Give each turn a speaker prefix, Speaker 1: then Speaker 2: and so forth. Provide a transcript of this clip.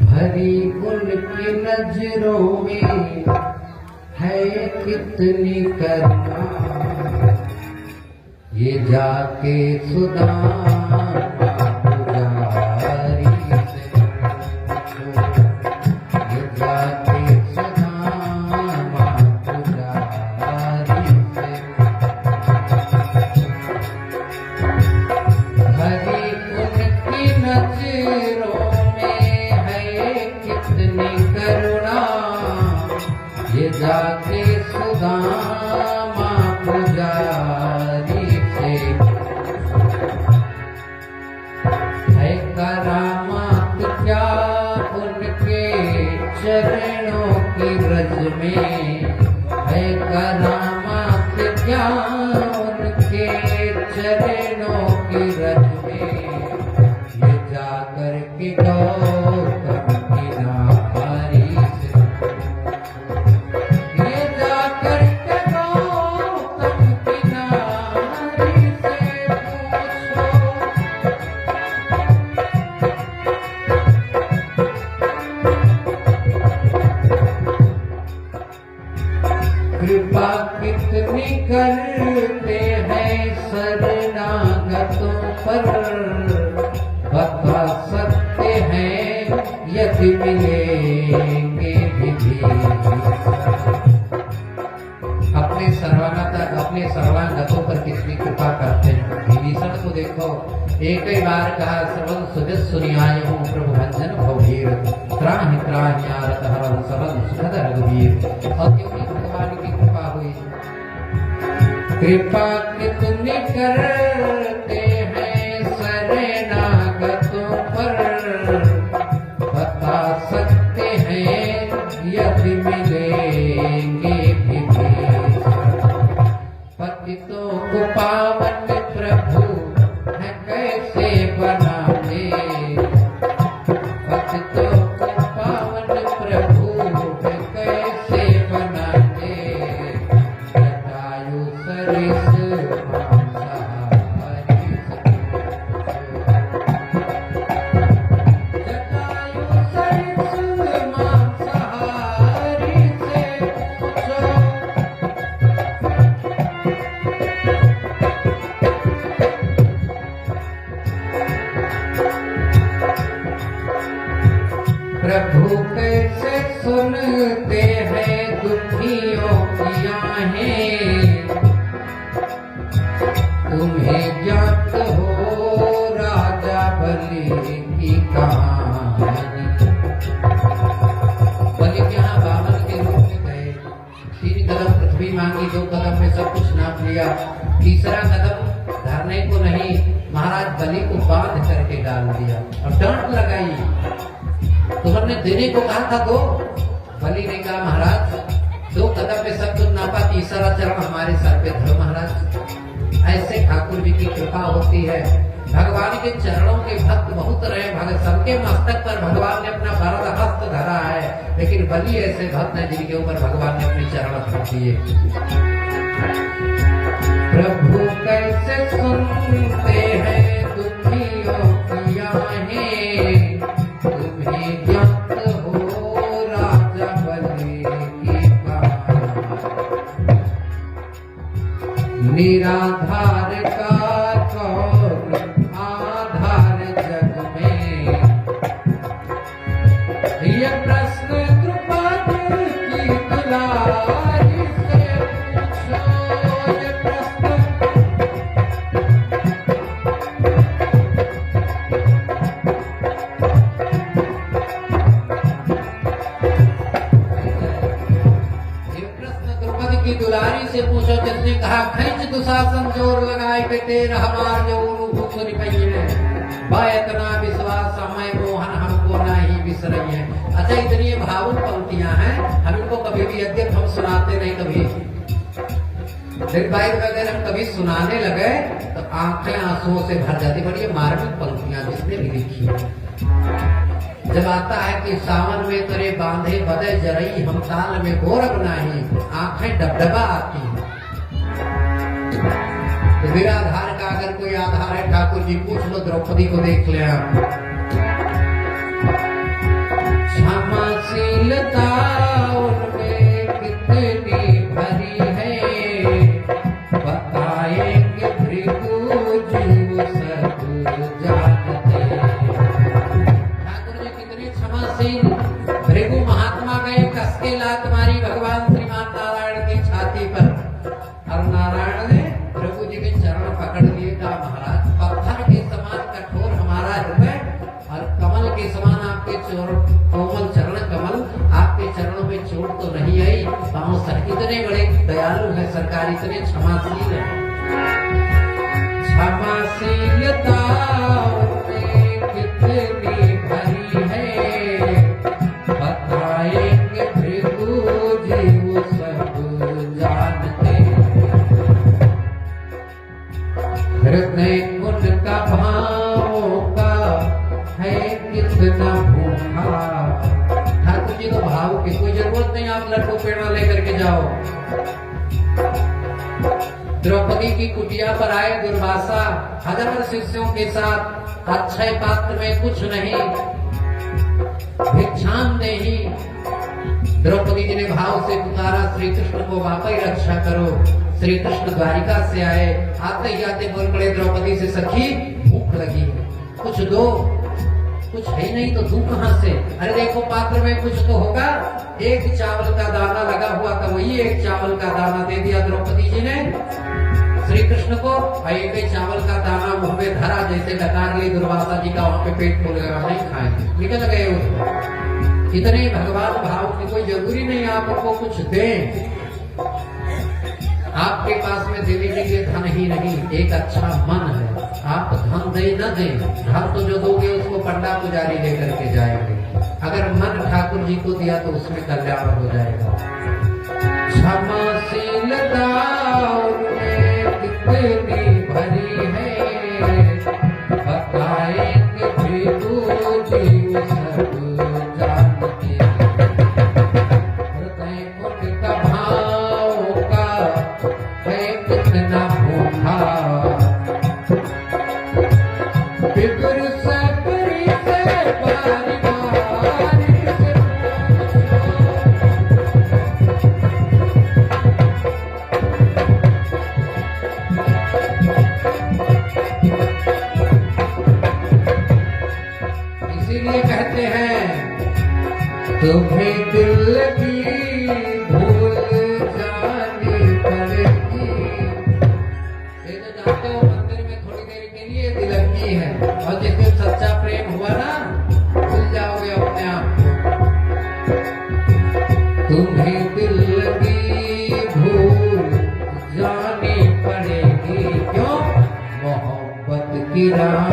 Speaker 1: भरी उनकी नजरों में है कितनी करुणा, ये जाके सुदामा पुजारी से पूछो, ये जाके सुदामा पुजारी से। भरी उनकी नजरों करुणा, ये जाके सुदामा पुजारी से। है करामात क्या उनके चरणों की रज में, है करामात क्या उनके चरणों की रज में। ये जाकर के गौतम की नारी से, ये जाकर के गौतम की नारी से पूछो। कृपा कितनी करते हैं शरणागतों पर, बता सकते हैं यदि मिलेंगे विधि। अपने सर्वांगतों पर कितनी कृपा करते हैं। विभीषण को देखो, एक ही बार कहा सर्वं सुजस सुनियाय हूँ प्रभु भंजन भवभीर, त्राहि त्राह्यारत हरं सबं सुखद रघुवीर। और क्योंकि भगवान की कृपा हुई। कृपा कितनी करते हैं शरणागतों पर, बता सकते हैं यदि मिलेंगे विधि। पतितों को पावन प्रभु है कैसे बनाए, पतितों को पावन प्रभु है कैसे बनाए। जटायु सरिस प्रभु कैसे सुनते हैं दुखियों की आहें, तुम्हें ज्ञात हो राजा बलि की कहानी। बलि के यहाँ बामन के रूप में गए, 3 कदम पृथ्वी मांगी, 2 कदम में सब कुछ नाप लिया, तीसरा कदम धरने को नहीं, महाराज बलि को बांध करके डाल दिया और डांट लगाई। तुमने देने को कहा था दो, बलि ने कहा महाराज 2 कदम पे सब कुछ नापा, तीसरा चरण हमारे सर पे धरो महाराज। ऐसे ठाकुर जी की कृपा होती है। भगवान के चरणों के भक्त बहुत रहे, भगत सबके मस्तक पर भगवान ने अपना वरद हस्त धरा है, लेकिन बलि ऐसे भक्त हैं जिनके ऊपर भगवान ने अपने चरण रख दिए। प्रभु कैसे सुनते हैं दुखियों की आहें, तुम्हें ज्ञात हो राजा बलि की कहानी। निराधार का कौन आधार जग में, ये प्रश्न द्रुपद की दुलारी से पूछो। ये प्रश्न दुलारी से पूछो, जिसने कहा खैच दुशासन जोर लगाए पे तेर हमार जो सुनी पहिए बायतना विश्वास समय मोहन हमको नहीं बिसरई है। अच्छा, इतनी भावुक पंक्तियां हैं, हम इनको कभी भी यद्यप हम सुनाते नहीं, कभी वगैरह हम कभी सुनाने लगे तो आंखें आंसुओं से भर जाती। बड़ी मार्मिक पंक्तियां जिसने भी लिखी। जब आता है कि सावन में तेरे बांधे बदे जरई, हम ताल में गौरव नहीं, आंखें डबडबा आती हैं। तो तो निराधार का अगर कोई आधार है ठाकुर जी पूछ लो, द्रौपदी को देख ले आप। क्षमाशीलता उनमें कितनी भरी है, बताएंगे भृगु जी सब जानते। ठाकुर जी कितने क्षमाशील। भृगु महात्मा गए, कस के लात मारी भगवान श्रीमान नारायण की छाती पर, और नारायण ने प्रभु जी के चरण पकड़ लिए। कहा महाराज पत्थर के समान कठोर हमारा हृदय और कमल के समान आपके कोमल चरण कमल, आपके चरणों में चोट तो नहीं आई। पांव सर इतने बड़े दयालु है सरकार, इतने क्षमाशील है। क्षमाशीलता में कितनी भरी है, बताएंगे भृगु जी वो सब जानते। हृदय उनका भावों का है कितना भूखा। ठाकुर जी को भाव की कोई जरूरत नहीं, आप लड्डू पेड़ा लेकर के जाओ। द्रौपदी की कुटिया पर आए दुर्वासा हजार शिष्यों के साथ, अक्षय पात्र में कुछ नहीं, भिक्षाम नहीं। द्रौपदी जी ने भाव से पुकारा, श्री कृष्ण को वाकई रक्षा करो। श्री कृष्ण द्वारिका से आए, आते ही आते बोल पड़े द्रौपदी से, सखी भूख लगी है, कुछ दो। कुछ है नहीं तो दूं कहां से? अरे देखो पात्र में कुछ तो होगा। एक चावल का दाना लगा हुआ था, वही एक चावल का दाना दे दिया द्रौपदी जी ने श्री कृष्ण को। एक ही चावल का दाना मुंह में धरा, जैसे डकार ली दुर्वासा जी का, वहां पे पेट फूल गया, नहीं खाएंगे, निकल गए उसको। इतने भगवान भाव की कोई जरूरी नहीं आपको कुछ दें, आपके पास में देने के लिए धन ही नहीं, एक अच्छा मन है। आप धन दे न दें, धन तो जो दोगे उसको पंडा पुजारी लेकर के जाएंगे। अगर मन ठाकुर जी को दिया तो उसमें कल्याण हो जाएगा। क्षमाशीलता उनमें कितनी भरी है, बताएंगे भृगु जी सब जानते। हृदय उनका भाव का है कितना भूखा, फिक्र से परी से बारी बारी से। इसीलिए कहते हैं तुम्हें दिल की भूल जानी पड़ेगी। ये जो जाते हो मंदिर में थोड़ी देर के लिए तिलकी है, और जिस दिन सच्चा प्रेम हुआ ना, भूल जाओगे अपने आप को। तुम्हें दिल की भूल जानी पड़ेगी, क्यों? मोहब्बत की राह